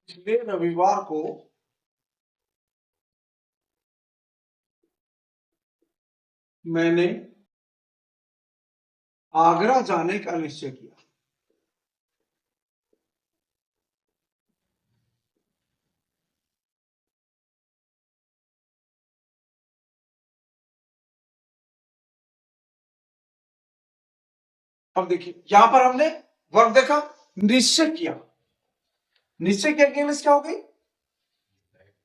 पिछले रविवार को मैंने आगरा जाने का निश्चय किया। अब देखिए यहां पर हमने वर्ब देखा, निश्चय किया। निश्चय किया कि क्या हो गई?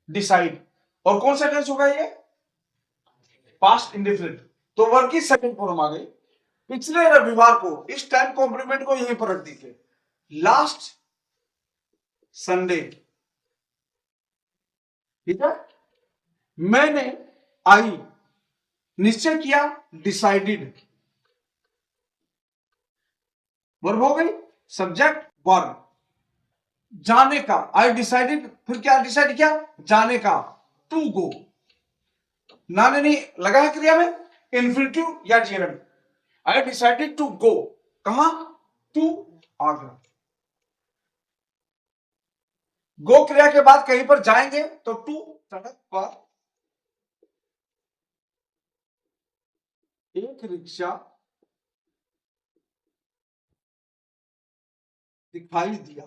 डिसाइड। और कौन सा टेंस होगा ये? Past indefinite. तो वर्ब की सेकंड फॉर्म आ गई। पिछले रविवार को, इस टाइम कॉम्प्लीमेंट को यहीं पर रख दीजिए। लास्ट संडे, ठीक है। मैंने आई, निश्चय किया, डिसाइडेड। वर्ब हो गई, सब्जेक्ट वर्ब। जाने का, आई डिसाइडेड, फिर क्या डिसाइड किया? जाने का, टू गो। नाने नहीं लगा है क्रिया में, इन्फिनिटिव या gerund. I decided to go, कहां? टू आगरा। गो क्रिया के बाद कहीं पर जाएंगे तो टू, सड़क पर एक रिक्शा दिखाई दिया।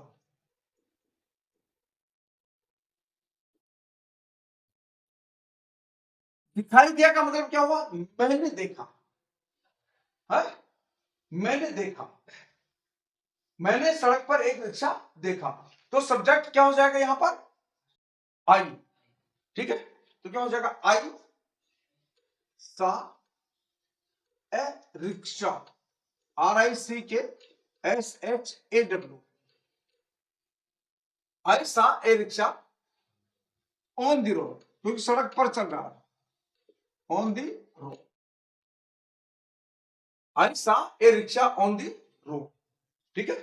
दिखाई दिया का मतलब क्या हुआ? मैंने देखा है? मैंने देखा, मैंने सड़क पर एक रिक्शा देखा। तो सब्जेक्ट क्या हो जाएगा यहां पर? आई, ठीक है। तो क्या हो जाएगा? आई सा ए रिक्शा, RICKSHAW। आई सा ए रिक्शा ऑन दी रोड, क्योंकि सड़क पर चल रहा है। ऑन दी रोड, आई सा ए रिक्शा ऑन दी रोड, ठीक है।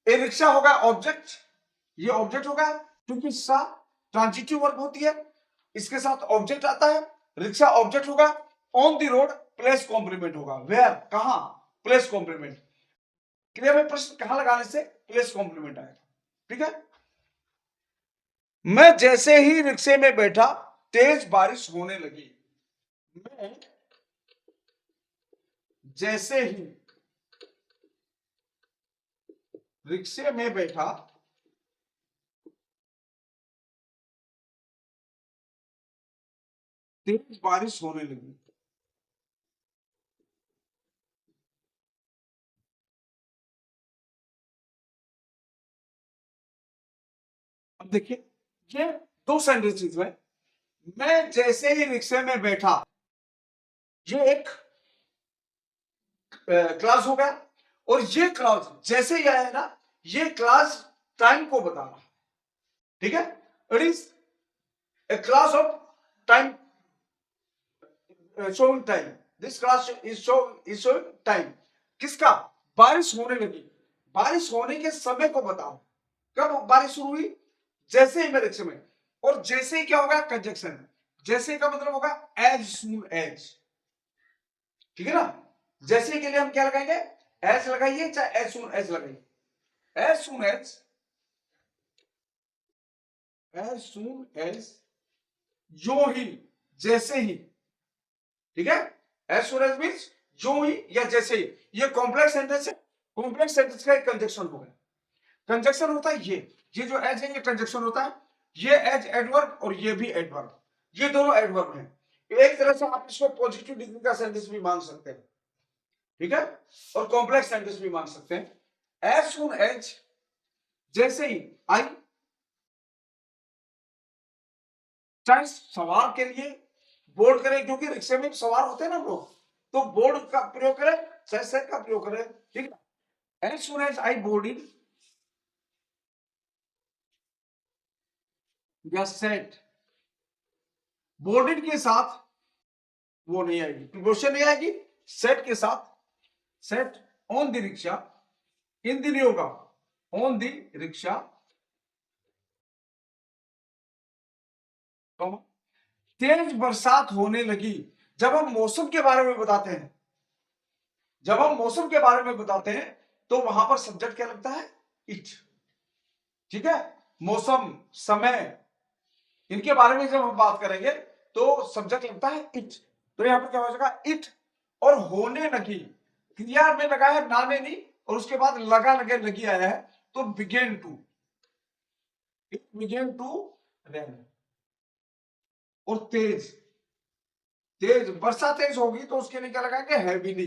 ए रिक्शा होगा ऑब्जेक्ट, ये ऑब्जेक्ट होगा क्योंकि सा ट्रांजिटिव वर्ब होती है, इसके साथ ऑब्जेक्ट आता है। रिक्शा ऑब्जेक्ट होगा। On the road place complement होगा। वेयर, कहां? Place complement. क्रिया में प्रश्न कहां लगाने से प्लेस कॉम्प्लीमेंट आएगा, ठीक है। मैं जैसे ही रिक्शे में बैठा तेज बारिश होने लगी। मैं जैसे ही रिक्शे में बैठा तेज बारिश होने लगी। अब देखिए ये दो सेंटेंसेस में, मैं जैसे ही रिक्शे में बैठा, ये एक क्लास हो गया। और ये क्लास जैसे ही आया है ना, ये क्लास टाइम को बता रहा है, ठीक है। It is a class of time, showing time. This class is showing time. किसका? बारिश होने लगी, बारिश होने के समय को बताओ। कब बारिश शुरू हुई? जैसे ही मैं रिक्शे में। और जैसे ही क्या होगा? कंजक्शन। जैसे का मतलब होगा एज सून एज, ठीक है ना। जैसे के लिए हम क्या लगाएंगे? एज लगाइए, चाहे एज सून एज लगाइए। As soon as, as soon as, जो ही, जैसे ही, ठीक है। एज सून एज मीन्स जो ही या जैसे ही। ये कॉम्प्लेक्स सेंटेंस है। कॉम्प्लेक्स सेंटेंस का एक कंजक्शन हो गया। कंजक्शन होता है ये जो एज है ये कंजक्शन होता है। ये एज एडवर्ब और ये भी एडवर्ब, ये दोनों एडवर्ब हैं। एक तरह से आप इसको पॉजिटिव डिग्री का सेंटेंस भी मान सकते हैं, ठीक है। और कॉम्प्लेक्स सेंटेंस भी मान सकते हैं। एज सून एज, जैसे ही आई, चाहे सवार के लिए बोर्ड करें, क्योंकि रिक्शे में सवार होते हैं ना लोग, तो बोर्ड का प्रयोग करें, चाहे सेट का प्रयोग करें, ठीक है। As soon as I boarding या सेट, बोर्डिंग के साथ वो नहीं आएगी, प्रीपोजिशन नहीं आएगी। सेट के साथ, सेट ऑन द रिक्शा, इन दी नहीं होगा, ऑन दी रिक्शा, तेज बरसात होने लगी। जब हम मौसम के बारे में बताते हैं, जब हम मौसम के बारे में बताते हैं तो वहां पर सब्जेक्ट क्या लगता है? इट, ठीक है, मौसम, समय, इनके बारे में जब हम बात करेंगे तो सब्जेक्ट लगता है इट। तो यहाँ पर क्या हो जाएगा, इट, और होने लगी, क्रिया में लगा है नाने नहीं, और उसके बाद लगा लगे लगी आया है, तो began to, it began to rain. और तेज, तेज वर्षा तेज होगी तो उसके लिए क्या लगाएंगे, हैवीली,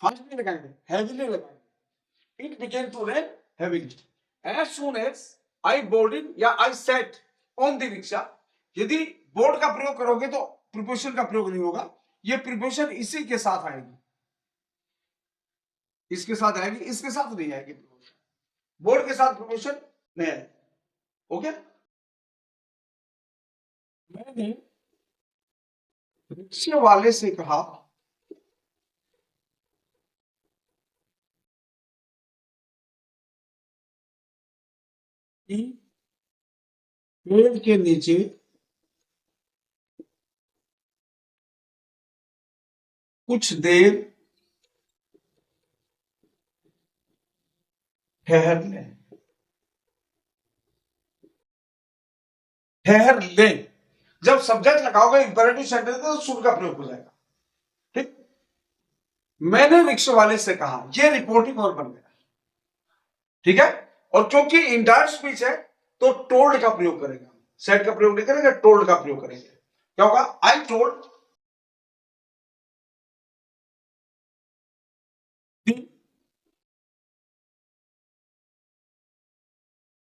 फास्ट नहीं लगाएंगे, हैवीली लगाएंगे। It began to rain heavily as soon as I boarded या I set on the rickshaw. यदि बोर्ड का प्रयोग करोगे तो प्रीपोजिशन का प्रयोग नहीं होगा, ये प्रीपोजिशन इसी के साथ आएगी, इसके साथ आएगी, इसके साथ नहीं आएगी प्रीपोजिशन, बोर्ड के साथ प्रीपोजिशन नहीं आएगी। ओके, मैंने रिक्शे वाले से कहा कि पेड़ के नीचे कुछ देर ठहर ले, ठहर ले। जब सब्जेक्ट लगाओगे इंपेरेटिव सेंटेंस में तो शुड का प्रयोग हो जाएगा। ठीक, मैंने रिक्शे वाले से कहा, ये रिपोर्टिंग और बन गया। ठीक है, और क्योंकि इनडायरेक्ट स्पीच है तो टोल्ड का प्रयोग करेगा, सेट का प्रयोग नहीं करेंगे, टोल्ड का प्रयोग करेंगे। क्या होगा, आई टोल्ड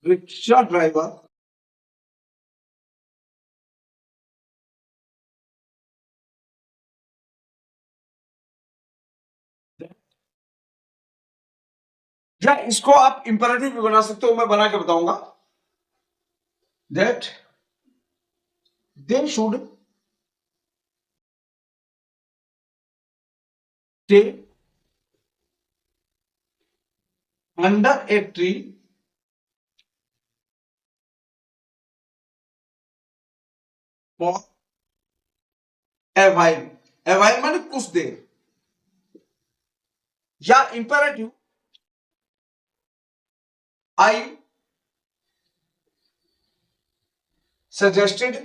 रिक्शा ड्राइवर या इसको आप इंपेरेटिव भी बना सकते हो, मैं बना के बताऊंगा। That they should stay under a tree for a while, A while माने कुछ देर। या imperative, I suggested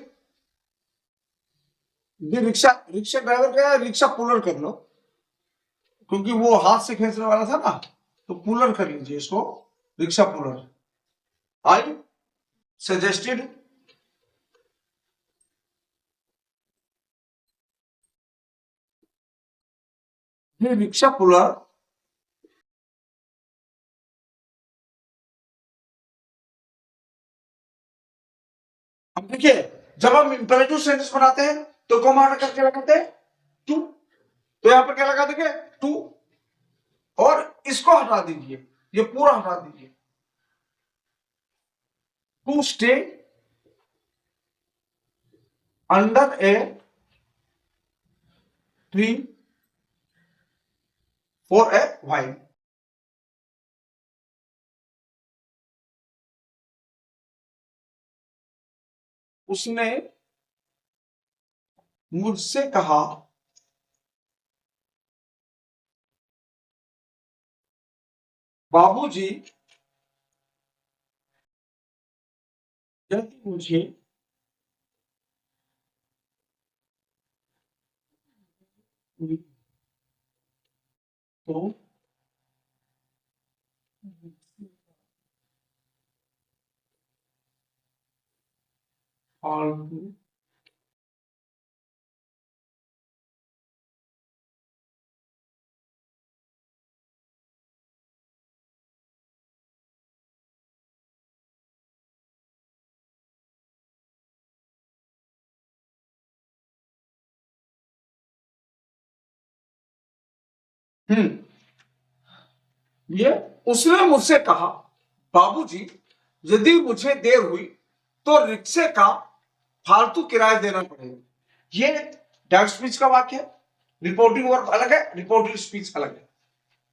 the rickshaw, rickshaw driver का रिक्शा पुलर कर लो, क्योंकि वो हाथ से खींचने वाला था ना, तो पुलर कर लीजिए इसको, rickshaw puller. I suggested the rickshaw puller अब देखिए, जब हम इंपेरेटिव सेंटेंस बनाते हैं तो कॉमा करके लगाते हैं टू, तो यहां पर क्या लगा देंगे, टू, और इसको हटा दीजिए, ये पूरा हटा दीजिए, to stay under a tree for a while. उसने मुझसे कहा बाबूजी यदि मुझे तो फालतू ये उसने मुझसे कहा बाबूजी यदि मुझे देर हुई तो रिक्शे का फालतू किराया देना पड़ेगा। ये डायरेक्ट स्पीच का वाक्य है, रिपोर्टिंग वर्ब अलग है, रिपोर्टिंग स्पीच अलग है।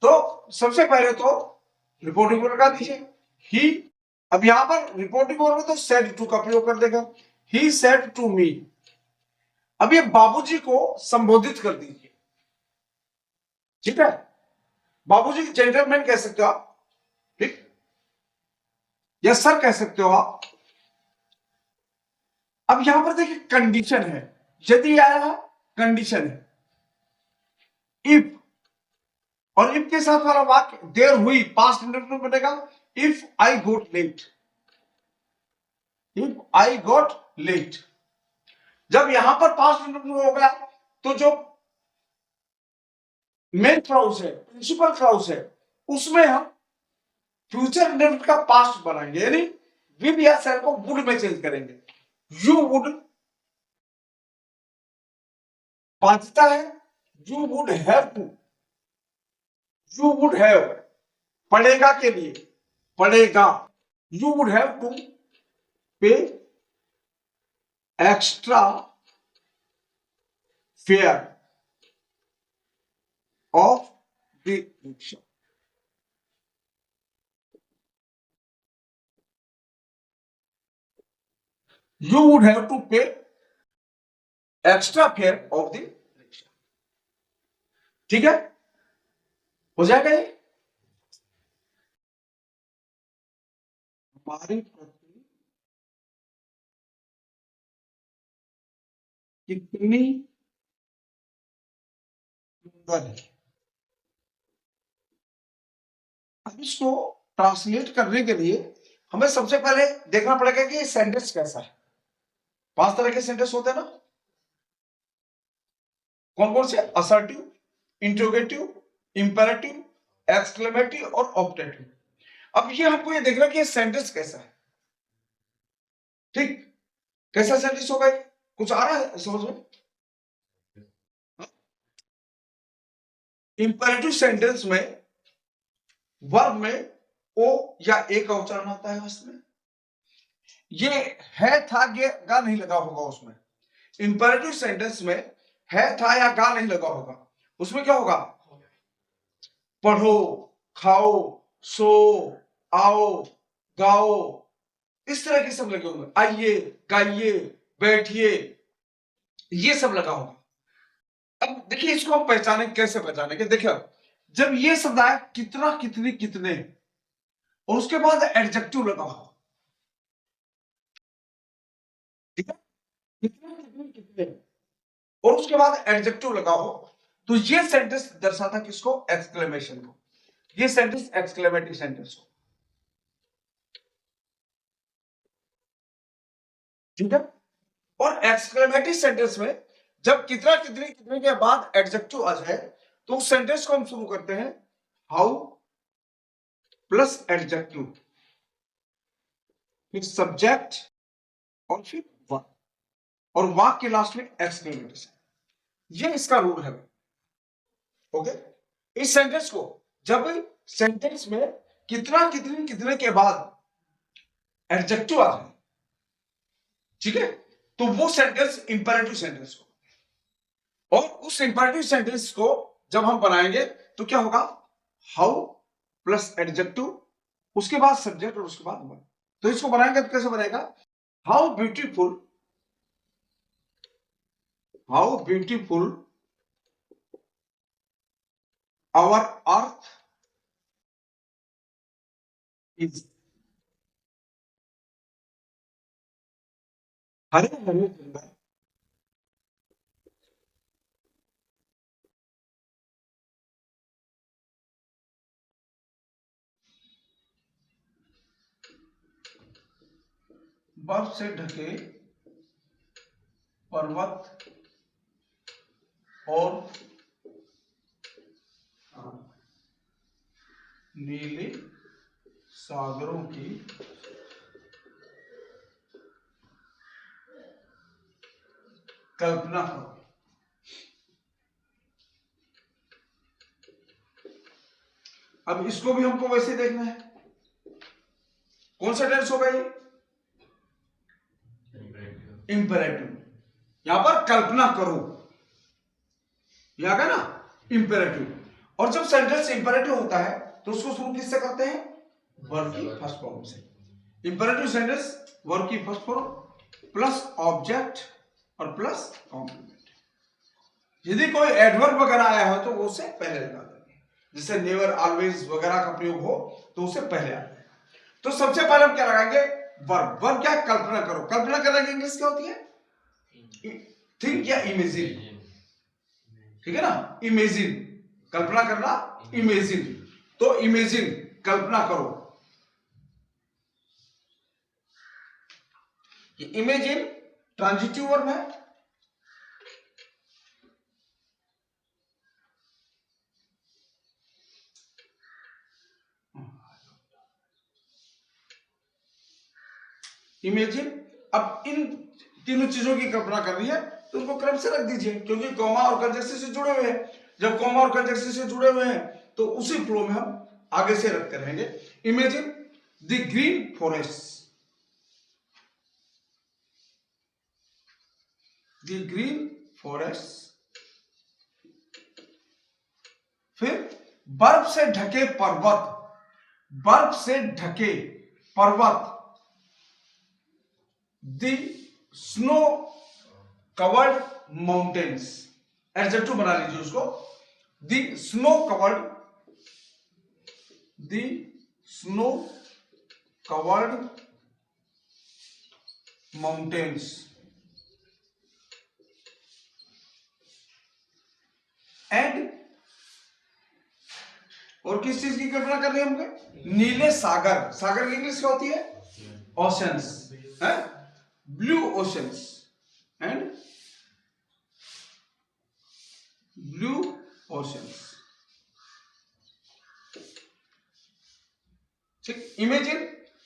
तो सबसे पहले तो रिपोर्टिंग वर्ब लगा दीजिए ही। अब यहां पर रिपोर्टिंग वर्ब में तो सेड टू का प्रयोग कर देगा, ही सेड टू मी। अब ये बाबूजी को संबोधित कर दीजिए, ठीक है, बाबूजी जेंटलमैन कह सकते हो आप, ठीक। यस सर कह सकते हो आप। अब यहां पर देखिए कंडीशन है, यदि आया है कंडीशन है, इफ, और इफ के साथ वाला वाक्य देर हुई, पास्ट इंडेफिनिट बनेगा if I got late, if I got late. जब यहां पर पास्ट इंडेफिनिट हो गया तो जो मेन क्लाउज है, प्रिंसिपल क्लाउज है, उसमें हम फ्यूचर इंडेफिनिट का पास्ट बनाएंगे, यानी विल या शैल को वुड में चेंज करेंगे। यू वुड बाध्यता है, you would have to, you would have पड़ेगा के लिए, पड़ेगा, you would have to pay extra fare of the rickshaw. You would have to pay extra fare of the rickshaw। ठीक है, हो जाएगा ये। हमारी पृथ्वी कितनी सुंदर है। अब इसको ट्रांसलेट करने के लिए हमें सबसे पहले देखना पड़ेगा कि ये सेंटेंस कैसा है। 5 तरह के सेंटेंस होते हैं ना, कौन कौन से? असर्टिव, इंट्रोगेटिव, इंपेरेटिव, एक्सक्लेमेटिव और ऑब्जेक्टिव। अब ये हमको ये देखना कि ये सेंटेंस कैसा है। ठीक, कैसा सेंटेंस होगा? कुछ आ रहा है समझ में? इंपेरेटिव सेंटेंस में वर्ब में ओ या ए का उच्चारण होता है, उसमें ये है था ये गा नहीं लगा होगा। उसमें इंपेरेटिव सेंटेंस में है था या गा नहीं लगा होगा। उसमें क्या होगा? पढ़ो, खाओ, सो, आओ, गाओ, इस तरह के सब लगे होंगे। आइए, गाइए, बैठिए, ये सब लगा होगा। अब देखिए इसको हम पहचाने, कैसे पहचानेंगे? देखिए जब ये शब्द आए कितना, कितनी, कितने, और उसके बाद एडजेक्टिव लगा हो, ठीक है, कितना, कितनी, कितने, और उसके बाद एडजेक्टिव लगा हो, तो ये सेंटेंस दर्शाता किसको? एक्सक्लेमेशन को। ये सेंटेंस एक्सक्लेमेटिव सेंटेंस हो, ठीक है। और एक्सक्लेमेटिव सेंटेंस में जब कितना, कितने, कितने के बाद एडजेक्टिव आ जाए तो उस सेंटेंस को हम शुरू करते हैं हाउ प्लस एडजेक्टिव, फिर सब्जेक्ट और फिर वर्ब, और वाक्य के लास्ट में एक्सक्लेमेटिव। ये इसका रूल है। ओके, इस सेंटेंस को जब सेंटेंस में कितना, कितने, कितने के बाद एडजेक्टिव आ जाए, ठीक है, तो वो सेंटेंस इंपेरेटिव सेंटेंस हो। और उस इंपेरेटिव सेंटेंस को जब हम बनाएंगे तो क्या होगा? हाउ प्लस एडजेक्टिव, उसके बाद सब्जेक्ट और उसके बाद वर्ब। तो इसको बनाएंगे तो कैसे बनेगा? How beautiful, how beautiful our earth is. हरे हरे जंगल, बर्फ से ढके पर्वत और नीले सागरों की कल्पना करो। अब इसको भी हमको वैसे देखना है। कौन सा टेंस होगा ये? इंपेरेटिव। यहां पर कल्पना करो, यहां का ना इंपेरेटिव। और जब सेंटेंस इंपेरेटिव होता है तो उसको शुरू किससे करते हैं? वर्ब की फर्स्ट फॉर्म से। इंपेरेटिव सेंटेंस वर्ब की फर्स्ट फॉर्म प्लस ऑब्जेक्ट और प्लस कॉम्प्लीमेंट। यदि कोई एडवर्ब वगैरह आया हो तो वो उससे पहले लगा देंगे, जैसे नेवर, ऑलवेज वगैरह का प्रयोग हो तो उससे पहले आता है। तो सबसे पहले हम क्या लगाएंगे, वर्ब। वर्ब क्या, कल्पना करो। कल्पना करने की इंग्लिश क्या होती है, थिंक या इमेजिन, ठीक है ना, इमेजिन, कल्पना करना, इमेजिन। तो इमेजिन, कल्पना करो। इमेजिन ट्रांजिटिव वर्ब है, इमेजिन। अब इन तीनों चीजों की कल्पना करनी है तो उनको क्रम से रख दीजिए, क्योंकि कॉमा और कंजक्शन से जुड़े हुए हैं। जब कॉमा और कंजक्शन से जुड़े हुए हैं तो उसी फ्लो में हम आगे से रखते रहेंगे। Imagine the green forest, the green forest. फिर बर्फ से ढके पर्वत, बर्फ से ढके पर्वत, the snow covered mountains. Adjective बना लीजिए उसको, the snow covered, the snow covered mountains. And और किस चीज की कल्पना करनी है हमको, नीले सागर। सागर की इंग्लिश क्या होती है, ओशंस, है, blue oceans and blue oceans. ठीक, imagine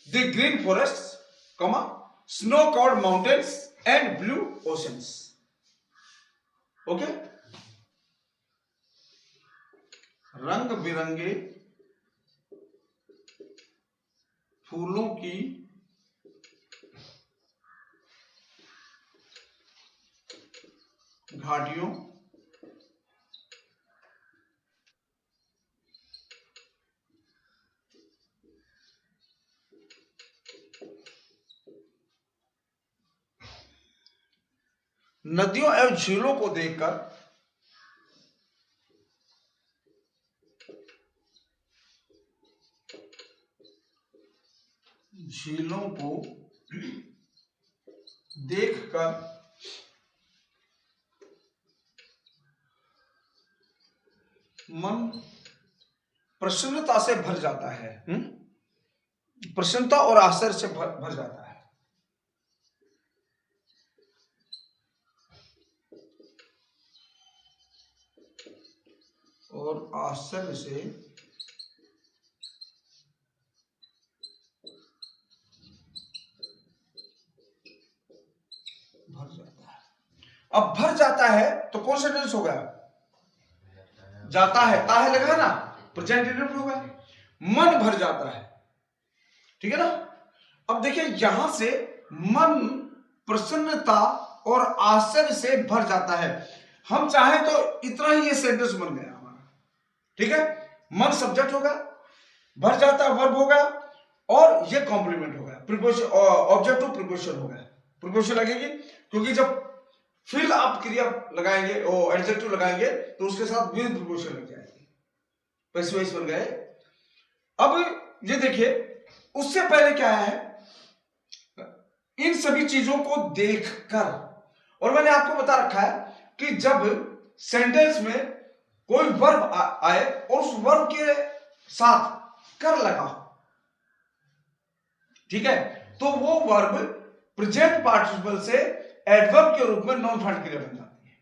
the green forest, comma, snow covered mountains and blue oceans. Okay, रंग बिरंगे फूलों की घाटियों, नदियों एवं झीलों को देखकर झीलों को देखकर मन प्रसन्नता से भर जाता है। प्रसन्नता और आश्चर्य से भर जाता है। और आश्चर्य से भर जाता है। अब भर जाता है तो कौन सा टेंस होगा, जाता है, ता है लगा ना, प्रेजेंट इंडेफिनिट होगा, मन भर जाता है, ठीक है ना। अब देखिए यहां से मन प्रसन्नता और आश्चर्य से भर जाता है। हम चाहे तो इतना ही ये सेंटेंस बन गया हमारा, ठीक है। मन सब्जेक्ट होगा, भर जाता वर्ब होगा और ये कॉम्प्लीमेंट होगा, प्रीपोजिशन, ऑब्जेक्ट टू प्रीपोजिशन होगा, प्रीपोजिशन लगेगी, क्योंकि जब फिल आप क्रिया लगाएंगे और एडजेक्टिव लगाएंगे तो उसके साथ विद प्रीपोजिशन लग जाएगी, पैसिव वॉइस बन गए। अब ये देखिए उससे पहले क्या है, इन सभी चीजों को देखकर, और मैंने आपको बता रखा है कि जब सेंटेंस में कोई वर्ब आए और उस वर्ब के साथ कर लगा, ठीक है, तो वो वर्ब प्रेजेंट पार्टिसिपल से एडवर्ब के रूप में नॉन फाइनल क्रिया बन जाती है,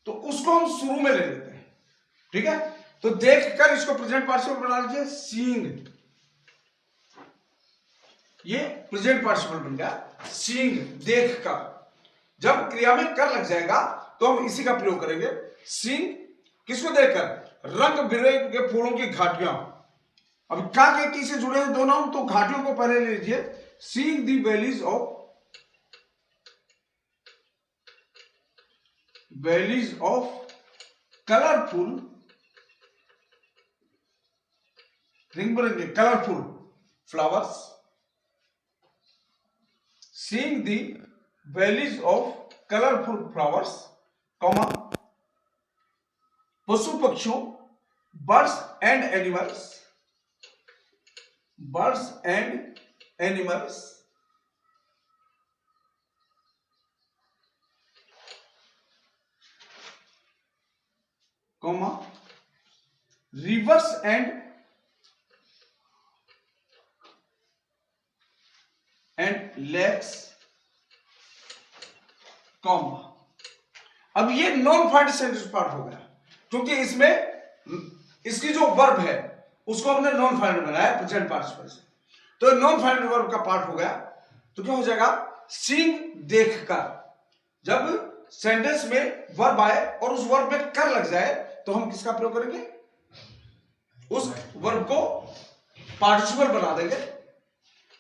तो उसको हम शुरू में ले लेते हैं, ठीक है। तो देखकर इसको प्रेजेंट पार्टिसिपल बना लीजिए, सीइंग, ये प्रेजेंट पार्टिसिपल बन गया, सीइंग, देखकर। जब क्रिया में कर लग जाएगा तो हम इसी का प्रयोग करेंगे, सीइंग, किसको देखकर, रंग बिरंगे फूलों की घाटियां। अब क्या के से जुड़े हैं दोनों, तो घाटियों को पहले ले लीजिए, seeing the valleys of colourful, रंग बिरंगे colourful flowers, seeing the valleys of colourful flowers, comma, पशु पक्षियों, birds and animals, birds and animals, comma, rivers and lakes, comma। अब ये नॉन फाइंड सेंटेंस पार्ट हो गया, क्योंकि इसमें इसकी जो वर्ब है उसको हमने नॉन फाइंड बनाया प्रेजेंट पार्टिसिपल से, तो नॉन फाइंड वर्ब का पार्ट हो गया। तो क्या हो जाएगा, सीन देखकर। जब सेंटेंस में वर्ब आए और उस वर्ब में कर लग जाए तो हम किसका प्रयोग करेंगे, उस वर्ब को पार्टिसिपल बना देंगे।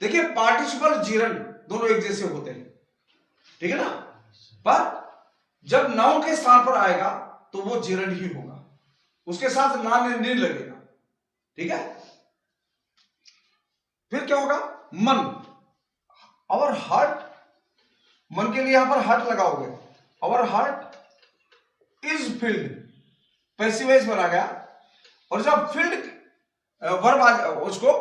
देखिए पार्टिसिपल जीरन दोनों एक जैसे होते हैं, ठीक है ना, पर जब नाउन के स्थान पर आएगा तो वो जीरन ही होगा, उसके साथ ना नहीं लगेगा, ठीक है। फिर क्या होगा, मन, आवर हार्ट, मन के लिए यहां पर हार्ट लगाओगे, our heart is filled, passive बना गया। और जब फिल्ड वर्ब उसको,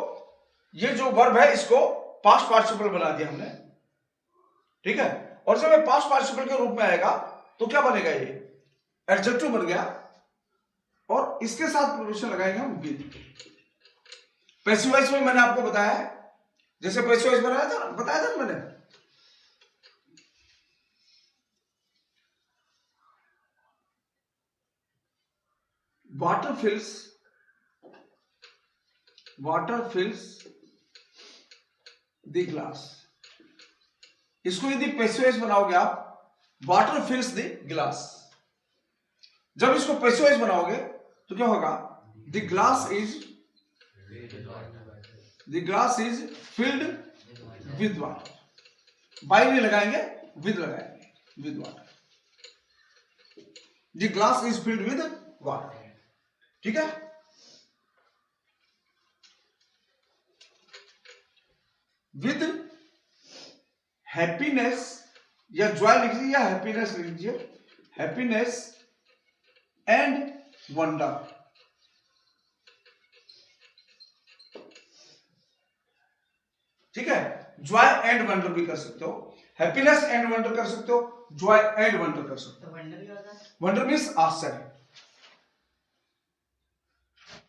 ये जो वर्ब है इसको पास्ट पार्टिसिपल बना दिया हमने, ठीक है। और जब ये पास्ट पार्टिसिपल के रूप में आएगा तो क्या बनेगा, ये एडजेक्टिव बन गया और इसके साथ प्रीपोजिशन लगाएंगे हम विद। पैसिव वॉइस में मैंने आपको बताया है, जैसे पैसिव वॉइस बताया था मैंने, वाटर फिल्स द ग्लास। इसको यदि पैसिव वॉइस बनाओगे आप, वाटर फिल्स द ग्लास, जब इसको पैसिव वॉइस बनाओगे तो क्या होगा, the glass is filled with water. By नहीं लगाएंगे, विद लगाएंगे, with water. The glass is filled with water, ठीक है। विद हैप्पीनेस या जॉय लिख लीजिए या हैप्पीनेस लिख लीजिए, हैप्पीनेस एंड वंडर, ठीक है। जॉय एंड वंडर भी कर सकते हो, हैप्पीनेस एंड वंडर कर सकते हो, जॉय एंड वंडर कर सकते हो। वंडर मीन्स आश्चर्य,